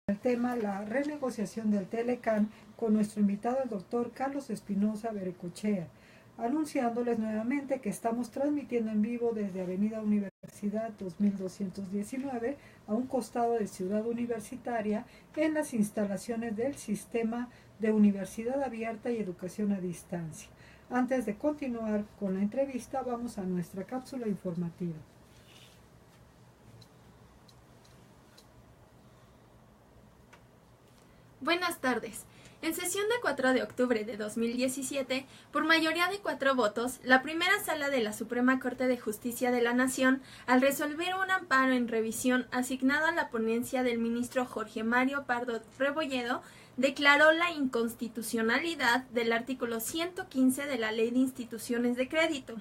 el tema la renegociación del Telecán con nuestro invitado el doctor Carlos Espinosa Berecochea, anunciándoles nuevamente que estamos transmitiendo en vivo desde Avenida Universidad 2219 a un costado de Ciudad Universitaria en las instalaciones del Sistema de Universidad Abierta y Educación a Distancia. Antes de continuar con la entrevista, vamos a nuestra cápsula informativa. Buenas tardes. En sesión de 4 de octubre de 2017, por mayoría de 4 votos, la primera sala de la Suprema Corte de Justicia de la Nación, al resolver un amparo en revisión asignado a la ponencia del ministro Jorge Mario Pardo Rebolledo, declaró la inconstitucionalidad del artículo 115 de la Ley de Instituciones de Crédito.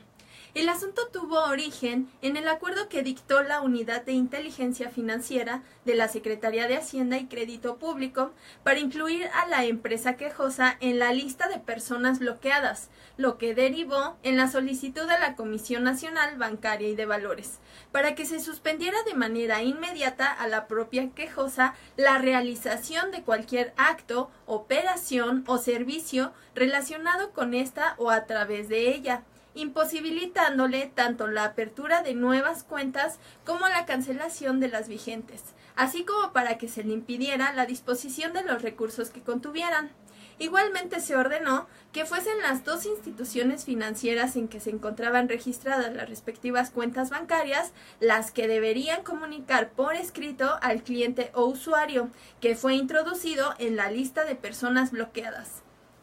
El asunto tuvo origen en el acuerdo que dictó la Unidad de Inteligencia Financiera de la Secretaría de Hacienda y Crédito Público para incluir a la empresa quejosa en la lista de personas bloqueadas, lo que derivó en la solicitud de la Comisión Nacional Bancaria y de Valores, para que se suspendiera de manera inmediata a la propia quejosa la realización de cualquier acto, operación o servicio relacionado con esta o a través de ella, imposibilitándole tanto la apertura de nuevas cuentas como la cancelación de las vigentes, así como para que se le impidiera la disposición de los recursos que contuvieran. Igualmente se ordenó que fuesen las dos instituciones financieras en que se encontraban registradas las respectivas cuentas bancarias las que deberían comunicar por escrito al cliente o usuario que fue introducido en la lista de personas bloqueadas.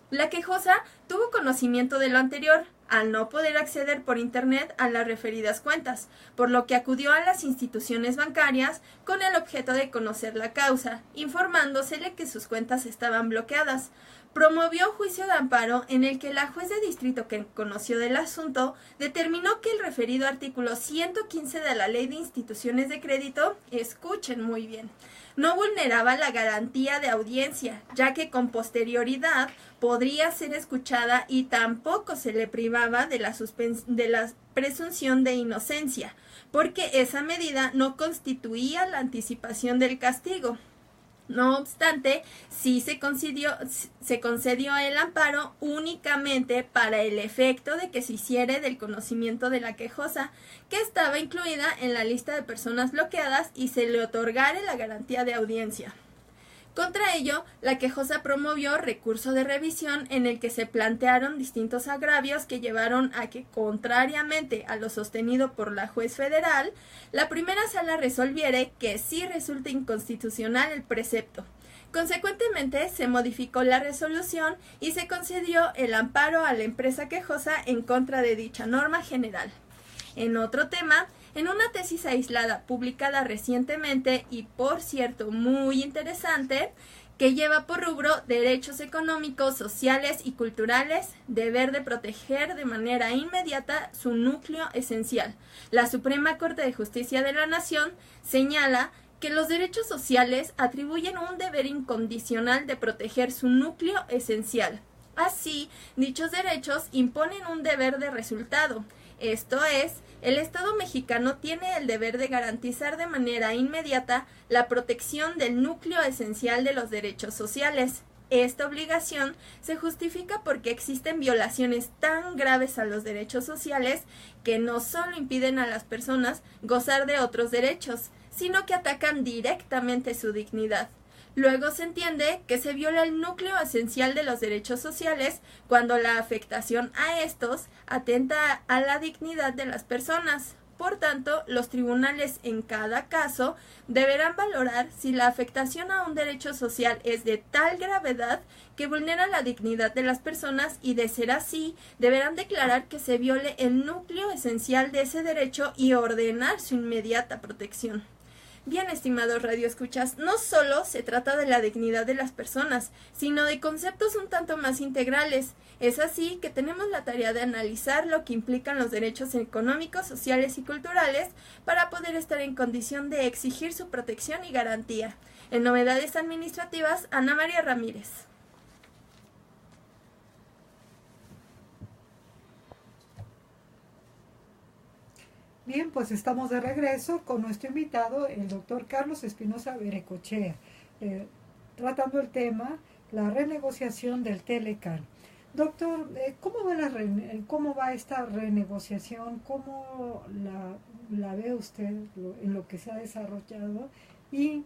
La quejosa tuvo conocimiento de lo anterior, al no poder acceder por internet a las referidas cuentas, por lo que acudió a las instituciones bancarias con el objeto de conocer la causa, informándosele que sus cuentas estaban bloqueadas. Promovió juicio de amparo en el que la juez de distrito que conoció del asunto determinó que el referido artículo 115 de la Ley de Instituciones de Crédito, escuchen muy bien, no vulneraba la garantía de audiencia, ya que con posterioridad podría ser escuchada y tampoco se le privaba de la presunción de inocencia, porque esa medida no constituía la anticipación del castigo. No obstante, sí se concedió el amparo únicamente para el efecto de que se hiciere del conocimiento de la quejosa, que estaba incluida en la lista de personas bloqueadas, y se le otorgara la garantía de audiencia. Contra ello, la quejosa promovió recurso de revisión en el que se plantearon distintos agravios que llevaron a que, contrariamente a lo sostenido por la juez federal, la primera sala resolviere que sí resulta inconstitucional el precepto. Consecuentemente, se modificó la resolución y se concedió el amparo a la empresa quejosa en contra de dicha norma general. En otro tema, en una tesis aislada publicada recientemente y, por cierto, muy interesante, que lleva por rubro Derechos económicos, sociales y culturales, deber de proteger de manera inmediata su núcleo esencial, la Suprema Corte de Justicia de la Nación señala que los derechos sociales atribuyen un deber incondicional de proteger su núcleo esencial. Así, dichos derechos imponen un deber de resultado, esto es, el Estado mexicano tiene el deber de garantizar de manera inmediata la protección del núcleo esencial de los derechos sociales. Esta obligación se justifica porque existen violaciones tan graves a los derechos sociales que no solo impiden a las personas gozar de otros derechos, sino que atacan directamente su dignidad. Luego se entiende que se viola el núcleo esencial de los derechos sociales cuando la afectación a estos atenta a la dignidad de las personas. Por tanto, los tribunales en cada caso deberán valorar si la afectación a un derecho social es de tal gravedad que vulnera la dignidad de las personas y, de ser así, deberán declarar que se viole el núcleo esencial de ese derecho y ordenar su inmediata protección. Bien, estimados radioescuchas, no solo se trata de la dignidad de las personas, sino de conceptos un tanto más integrales. Es así que tenemos la tarea de analizar lo que implican los derechos económicos, sociales y culturales para poder estar en condición de exigir su protección y garantía. En Novedades Administrativas, Ana María Ramírez. Bien, pues estamos de regreso con nuestro invitado, el doctor Carlos Espinosa Berecochea. eh, tratando el tema, la renegociación del Telecan. Doctor, ¿cómo va esta renegociación? ¿Cómo la ve usted en lo que se ha desarrollado? Y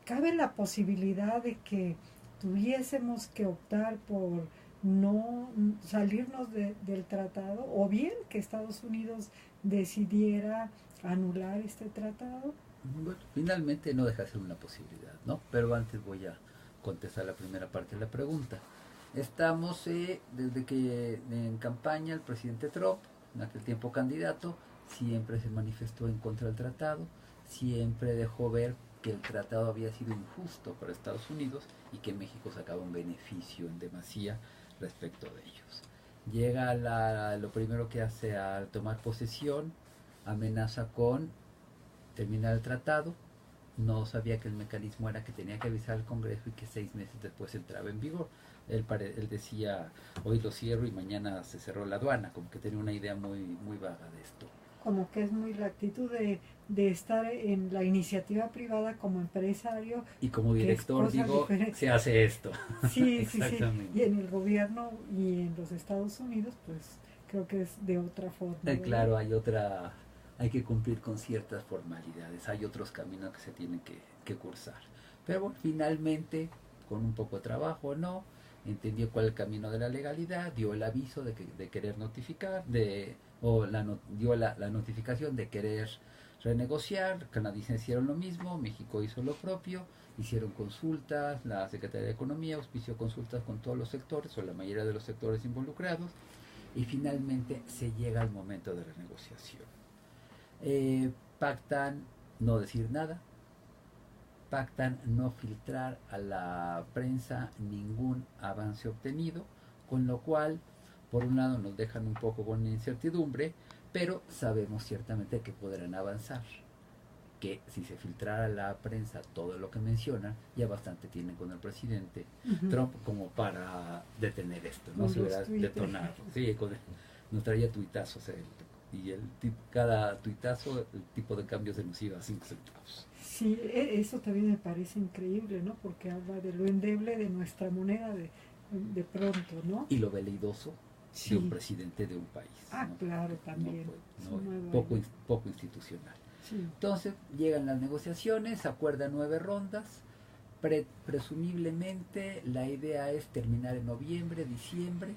cabe la posibilidad de que tuviésemos que optar por no salirnos del tratado, o bien que Estados Unidos decidiera anular este tratado. Bueno, finalmente no deja de ser una posibilidad, ¿no? Pero antes voy a contestar la primera parte de la pregunta. Estamos desde que en campaña el presidente Trump, en aquel tiempo candidato, siempre se manifestó en contra del tratado, siempre dejó ver que el tratado había sido injusto para Estados Unidos y que México sacaba un beneficio en demasía respecto de ellos. Llega lo primero que hace al tomar posesión, amenaza con terminar el tratado. No sabía que el mecanismo era que tenía que avisar al Congreso y que 6 meses después entraba en vigor. Él decía, hoy lo cierro y mañana se cerró la aduana, como que tenía una idea muy vaga de esto. Como que es muy la actitud de estar en la iniciativa privada como empresario. Y como director, digo, se hace esto. Sí, sí, sí. Y en el gobierno y en los Estados Unidos, pues creo que es de otra forma. Claro, hay que cumplir con ciertas formalidades, hay otros caminos que se tienen que cursar. Pero bueno, finalmente, con un poco de trabajo, ¿no? Entendió cuál es el camino de la legalidad, dio el aviso de querer notificar, dio la notificación de querer renegociar. Canadienses hicieron lo mismo, México hizo lo propio, hicieron consultas, la Secretaría de Economía auspició consultas con todos los sectores, o la mayoría de los sectores involucrados, y finalmente se llega al momento de renegociación. Pactan no decir nada, pactan no filtrar a la prensa ningún avance obtenido, con lo cual, por un lado, nos dejan un poco con incertidumbre, pero sabemos ciertamente que podrán avanzar, que si se filtrara a la prensa todo lo que mencionan, ya bastante tienen con el presidente Trump como para detener esto, no se hubiera detonado. Sí, nos traía tuitazos y cada tuitazo, el tipo de cambio se nos iba a 5 centavos. Sí, eso también me parece increíble, ¿no? Porque habla de lo endeble de nuestra moneda de pronto, ¿no? Y lo veleidoso de un presidente de un país. Ah, ¿no? Claro, también. Poco institucional. Sí. Entonces, llegan las negociaciones, acuerdan 9 rondas. Presumiblemente, la idea es terminar en noviembre, diciembre,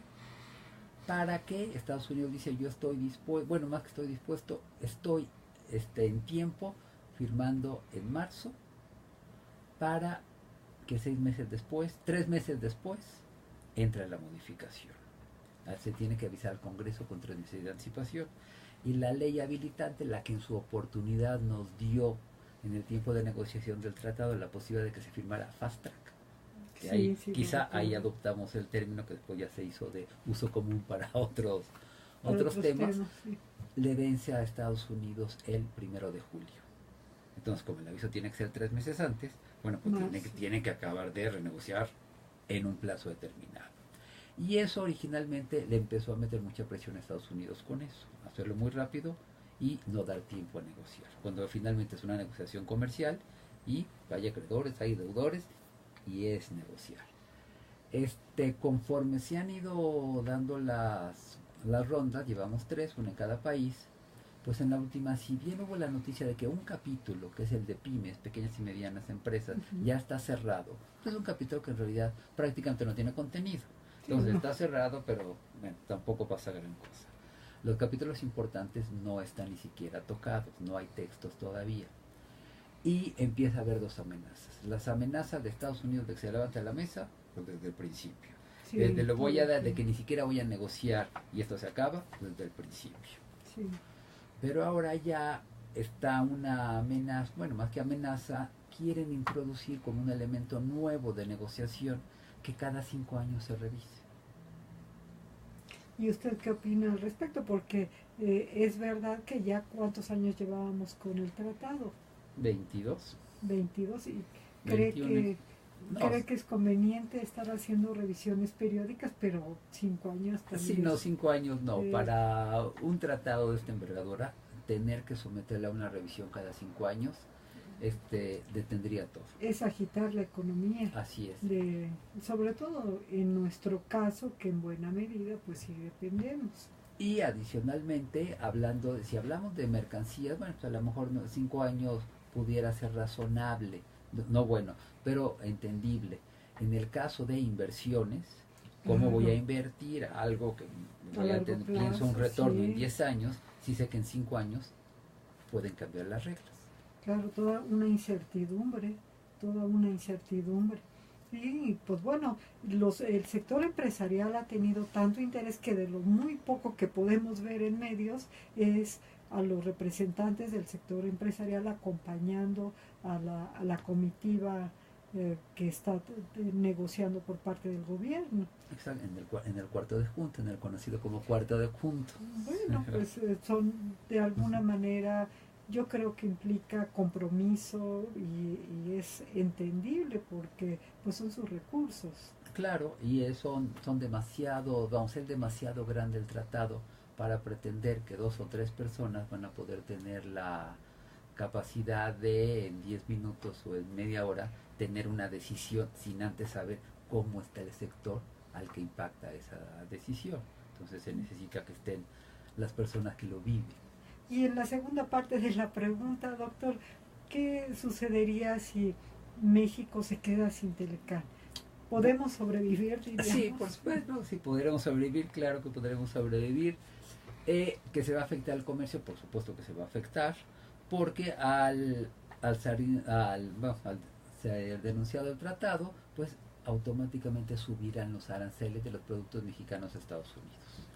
para que Estados Unidos dice, yo estoy dispuesto, bueno, más que estoy dispuesto, estoy en tiempo, firmando en marzo, para que 3 meses después, entre la modificación. Se tiene que avisar al Congreso con 3 meses de anticipación. Y la ley habilitante, la que en su oportunidad nos dio en el tiempo de negociación del tratado la posibilidad de que se firmara fast track. Que ahí, quizá ahí adoptamos el término que después ya se hizo de uso común para otros temas. Sí. Le vence a Estados Unidos el 1 de julio. Entonces, como el aviso tiene que ser 3 meses antes, bueno, pues tiene que acabar de renegociar en un plazo determinado. Y eso originalmente le empezó a meter mucha presión a Estados Unidos con eso, hacerlo muy rápido y no dar tiempo a negociar. Cuando finalmente es una negociación comercial y hay acreedores, hay deudores y es negociar. Conforme se han ido dando las rondas, llevamos 3, una en cada país, pues en la última, si bien hubo la noticia de que un capítulo, que es el de pymes, pequeñas y medianas empresas, ya está cerrado, pues es un capítulo que en realidad prácticamente no tiene contenido. Entonces está cerrado, pero bueno, tampoco pasa gran cosa. Los capítulos importantes no están ni siquiera tocados, no hay textos todavía. Y empieza a haber 2 amenazas. Las amenazas de Estados Unidos de que se levante a la mesa, pues desde el principio. Sí, desde lo voy a dar, de que ni siquiera voy a negociar y esto se acaba, desde el principio. Sí. Pero ahora ya está una amenaza, bueno, más que amenaza, quieren introducir como un elemento nuevo de negociación que cada 5 años se revise. ¿Y usted qué opina al respecto? Porque es verdad que ya ¿cuántos años llevábamos con el tratado? 22. 22, y cree que es conveniente estar haciendo revisiones periódicas, pero 5 años también. Sí, no, 5 años no. Para un tratado de esta envergadura, tener que someterla a una revisión cada 5 años detendría todo. Es agitar la economía. Así es. Sobre todo en nuestro caso, que en buena medida pues sí dependemos. Y adicionalmente, si hablamos de mercancías, bueno, pues a lo mejor 5 años pudiera ser razonable, no bueno, pero entendible. En el caso de inversiones, ¿cómo voy a invertir algo que pienso un retorno en 10 años, si sé que en 5 años pueden cambiar las reglas? Claro, toda una incertidumbre. Y pues bueno, el sector empresarial ha tenido tanto interés que de lo muy poco que podemos ver en medios es a los representantes del sector empresarial acompañando a la comitiva que está negociando por parte del gobierno. Exacto, en el cuarto de junta, en el conocido como cuarto de junta. Bueno, pues son de alguna manera, yo creo que implica compromiso y es entendible porque pues son sus recursos. Claro, y son demasiado, vamos a ser demasiado grande el tratado para pretender que 2 o 3 personas van a poder tener la capacidad de en 10 minutos o en media hora tener una decisión sin antes saber cómo está el sector al que impacta esa decisión. Entonces se necesita que estén las personas que lo viven. Y en la segunda parte de la pregunta, doctor, ¿qué sucedería si México se queda sin Telecán? ¿Podemos sobrevivir, diríamos? Sí, por supuesto, si podremos sobrevivir, claro que podremos sobrevivir. Que se va a afectar el comercio, por supuesto que se va a afectar, porque al ser denunciado el tratado, pues automáticamente subirán los aranceles de los productos mexicanos a Estados Unidos.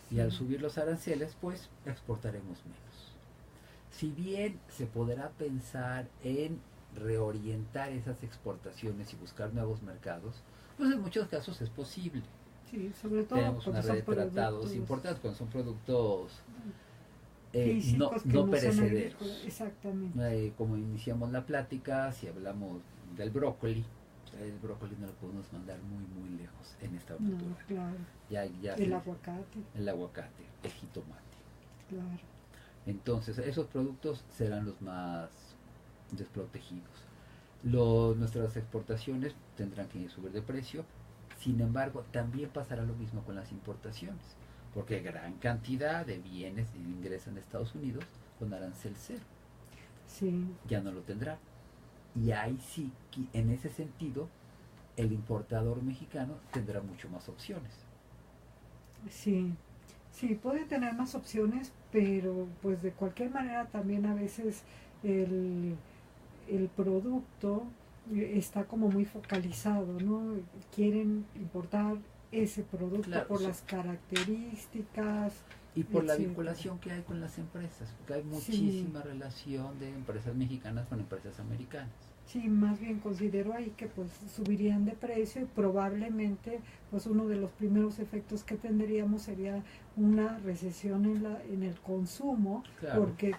Y al subir los aranceles, pues exportaremos menos. Si bien se podrá pensar en reorientar esas exportaciones y buscar nuevos mercados, pues en muchos casos es posible. Sí, sobre todo tenemos una red de tratados importantes cuando son productos no perecederos. Exactamente. Como iniciamos la plática, si hablamos del brócoli, el brócoli no lo podemos mandar muy lejos en esta altura. No, claro. El aguacate, el jitomate. Claro. Entonces, esos productos serán los más desprotegidos. Nuestras exportaciones tendrán que subir de precio. Sin embargo, también pasará lo mismo con las importaciones, porque gran cantidad de bienes ingresan a Estados Unidos con arancel cero. Sí. Ya no lo tendrá. Y ahí sí, en ese sentido, el importador mexicano tendrá mucho más opciones. Sí, puede tener más opciones, pero pues de cualquier manera también a veces el producto está como muy focalizado, ¿no? Quieren importar ese producto, claro, por las características. Y por la vinculación que hay con las empresas, porque hay muchísima relación de empresas mexicanas con empresas americanas. Sí, más bien considero ahí que pues subirían de precio y probablemente pues uno de los primeros efectos que tendríamos sería una recesión en el consumo, claro, porque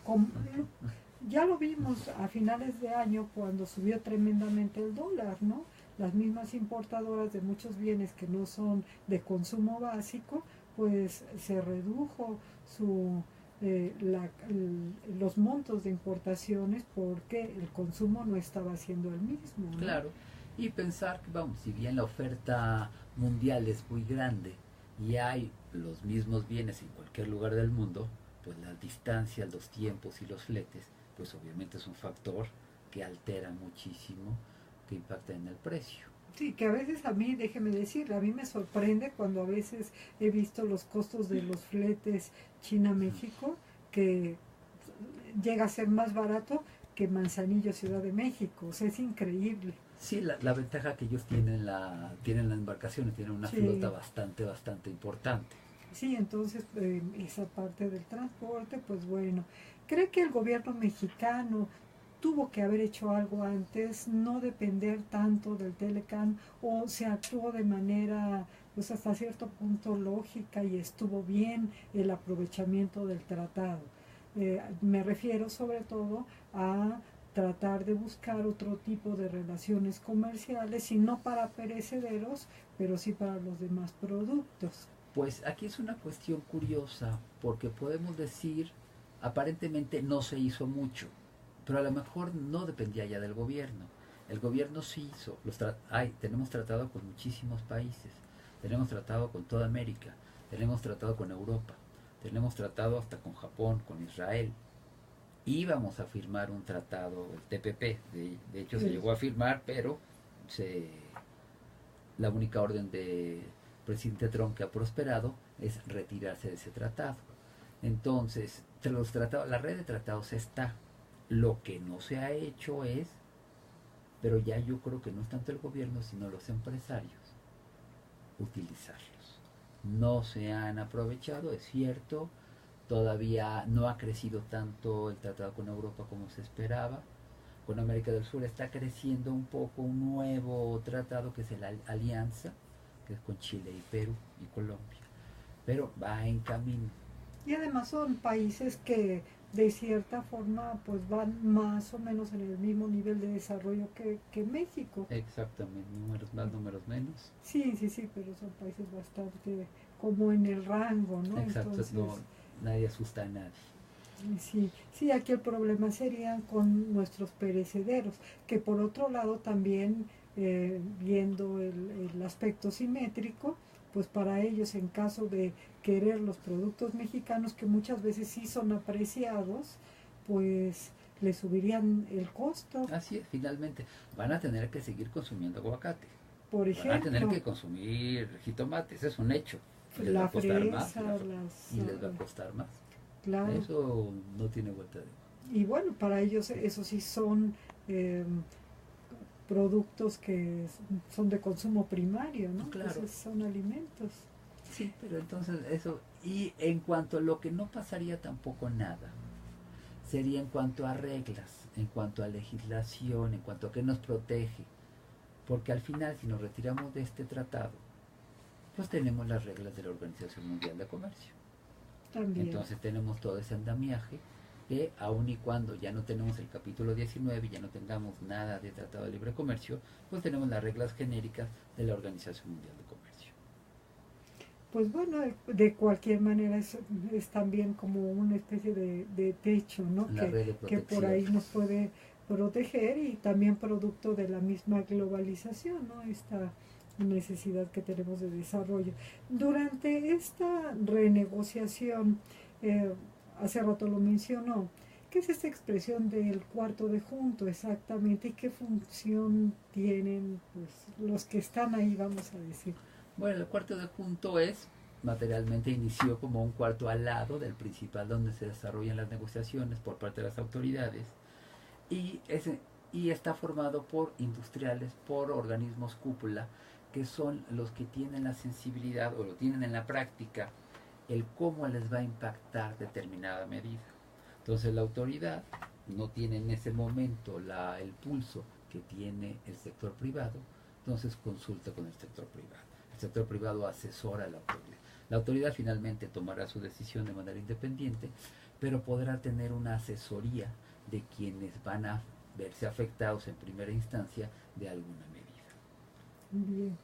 ya lo vimos a finales de año cuando subió tremendamente el dólar, ¿no? Las mismas importadoras de muchos bienes que no son de consumo básico, pues se redujo los montos de importaciones porque el consumo no estaba siendo el mismo, ¿no? Claro, y pensar que, vamos, si bien la oferta mundial es muy grande y hay los mismos bienes en cualquier lugar del mundo, pues las distancias, los tiempos y los fletes, pues obviamente es un factor que altera muchísimo, que impacta en el precio. Sí, que a veces a mí, déjeme decir, a mí me sorprende cuando a veces he visto los costos de los fletes China-México, que llega a ser más barato que Manzanillo, Ciudad de México. O sea, es increíble. Sí, la ventaja que ellos tienen las embarcaciones, tienen una flota bastante importante. Sí, entonces esa parte del transporte, pues bueno, ¿cree que el gobierno mexicano tuvo que haber hecho algo antes, no depender tanto del Telecán, o se actuó de manera pues hasta cierto punto lógica y estuvo bien el aprovechamiento del tratado? Me refiero sobre todo a tratar de buscar otro tipo de relaciones comerciales, y no para perecederos, pero sí para los demás productos. Pues aquí es una cuestión curiosa, porque podemos decir, aparentemente no se hizo mucho, pero a lo mejor no dependía ya del gobierno. El gobierno sí hizo, tenemos tratado con muchísimos países, tenemos tratado con toda América, tenemos tratado con Europa, tenemos tratado hasta con Japón, con Israel. Íbamos a firmar un tratado, el TPP, de hecho se llegó a firmar, pero la única orden de presidente Trump que ha prosperado es retirarse de ese tratado. Entonces, los tratados, la red de tratados está. Lo que no se ha hecho es, pero ya yo creo que no es tanto el gobierno, sino los empresarios, utilizarlos. No se han aprovechado, es cierto, todavía no ha crecido tanto el tratado con Europa como se esperaba. Con América del Sur está creciendo un poco un nuevo tratado que es la Alianza, que es con Chile y Perú y Colombia, pero va en camino. Y además son países que de cierta forma pues van más o menos en el mismo nivel de desarrollo que México. Exactamente, números más, números menos. Sí, pero son países bastante como en el rango, ¿no? Exacto, entonces, no, nadie asusta a nadie. Sí, aquí el problema sería con nuestros perecederos, que por otro lado también viendo el aspecto simétrico, pues para ellos en caso de querer los productos mexicanos, que muchas veces sí son apreciados, pues le subirían el costo. Así es, finalmente van a tener que seguir consumiendo aguacate. Por ejemplo, van a tener que consumir jitomates, es un hecho. Les va a costar más, y les va a costar más. Claro. Eso no tiene vuelta de. Y bueno, para ellos eso sí son productos que son de consumo primario, ¿no? Claro. Entonces son alimentos. Sí, pero entonces eso, y en cuanto a lo que no pasaría tampoco nada, sería en cuanto a reglas, en cuanto a legislación, en cuanto a qué nos protege, porque al final si nos retiramos de este tratado, pues tenemos las reglas de la Organización Mundial de Comercio. También. Entonces tenemos todo ese andamiaje que aun y cuando ya no tenemos el capítulo 19 y ya no tengamos nada de Tratado de Libre Comercio, pues tenemos las reglas genéricas de la Organización Mundial de Comercio. Pues bueno, de cualquier manera es también como una especie de techo, ¿no? Que por ahí nos puede proteger, y también producto de la misma globalización, ¿no? Esta necesidad que tenemos de desarrollo. Durante esta renegociación, hace rato lo mencionó, ¿qué es esta expresión del cuarto de junto exactamente y qué función tienen pues, los que están ahí, vamos a decir? Bueno, el cuarto de junto materialmente inició como un cuarto al lado del principal donde se desarrollan las negociaciones por parte de las autoridades, y está formado por industriales, por organismos cúpula, que son los que tienen la sensibilidad o lo tienen en la práctica el cómo les va a impactar determinada medida. Entonces la autoridad no tiene en ese momento el pulso que tiene el sector privado, entonces consulta con el sector privado. El sector privado asesora a la autoridad. La autoridad finalmente tomará su decisión de manera independiente, pero podrá tener una asesoría de quienes van a verse afectados en primera instancia de alguna medida. Bien.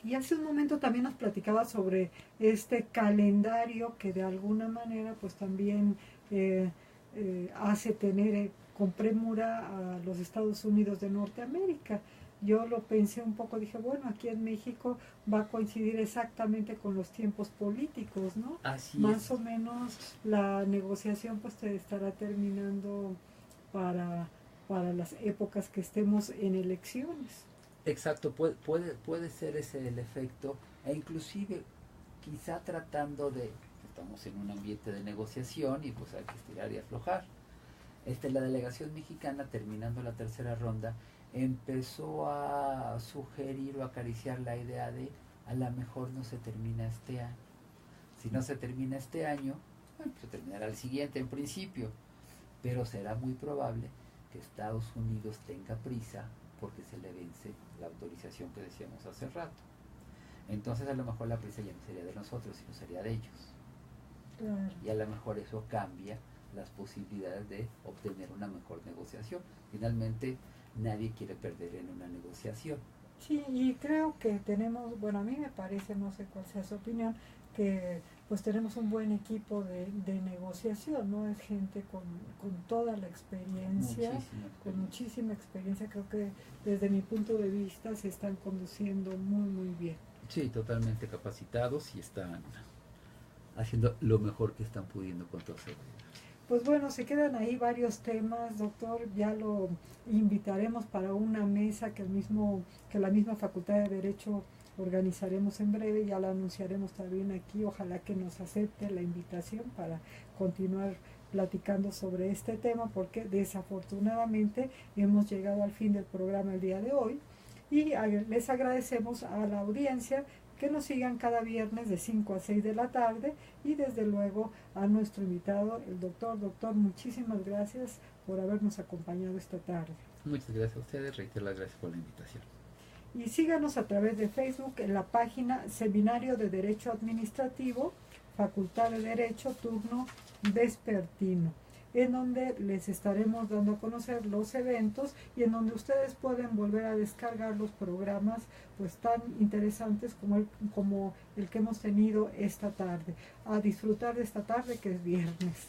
Y hace un momento también nos platicaba sobre este calendario que de alguna manera pues también hace tener con premura a los Estados Unidos de Norteamérica. Yo lo pensé un poco, dije, bueno, aquí en México va a coincidir exactamente con los tiempos políticos, ¿no? Así Más es. o menos la negociación pues te estará terminando para las épocas que estemos en elecciones. Exacto, puede ser ese el efecto, e inclusive quizá tratando estamos en un ambiente de negociación y pues hay que estirar y aflojar. La delegación mexicana, terminando la tercera ronda, empezó a sugerir o acariciar la idea de a lo mejor no se termina este año. Si no se termina este año, bueno, se terminará el siguiente en principio, pero será muy probable que Estados Unidos tenga prisa porque se le vence la autorización que decíamos hace rato. Entonces a lo mejor la prisa ya no sería de nosotros, sino sería de ellos. Claro. Y a lo mejor eso cambia las posibilidades de obtener una mejor negociación. Finalmente nadie quiere perder en una negociación. Sí, y creo que tenemos, bueno, a mí me parece, no sé cuál sea su opinión, que pues tenemos un buen equipo de negociación, ¿no? Es gente con toda la experiencia, con muchísima experiencia. Creo que desde mi punto de vista se están conduciendo muy bien. Sí, totalmente capacitados y están haciendo lo mejor que están pudiendo con todo eso. Pues bueno, se quedan ahí varios temas, doctor. Ya lo invitaremos para una mesa que la misma Facultad de Derecho organizaremos en breve, ya la anunciaremos también aquí. Ojalá que nos acepte la invitación para continuar platicando sobre este tema, porque desafortunadamente hemos llegado al fin del programa el día de hoy y les agradecemos a la audiencia que nos sigan cada viernes de 5 a 6 de la tarde y desde luego a nuestro invitado, el doctor. Doctor, muchísimas gracias por habernos acompañado esta tarde. Muchas gracias a ustedes, reitero las gracias por la invitación. Y síganos a través de Facebook en la página Seminario de Derecho Administrativo, Facultad de Derecho, turno vespertino, en donde les estaremos dando a conocer los eventos y en donde ustedes pueden volver a descargar los programas pues tan interesantes como el que hemos tenido esta tarde. A disfrutar de esta tarde, que es viernes.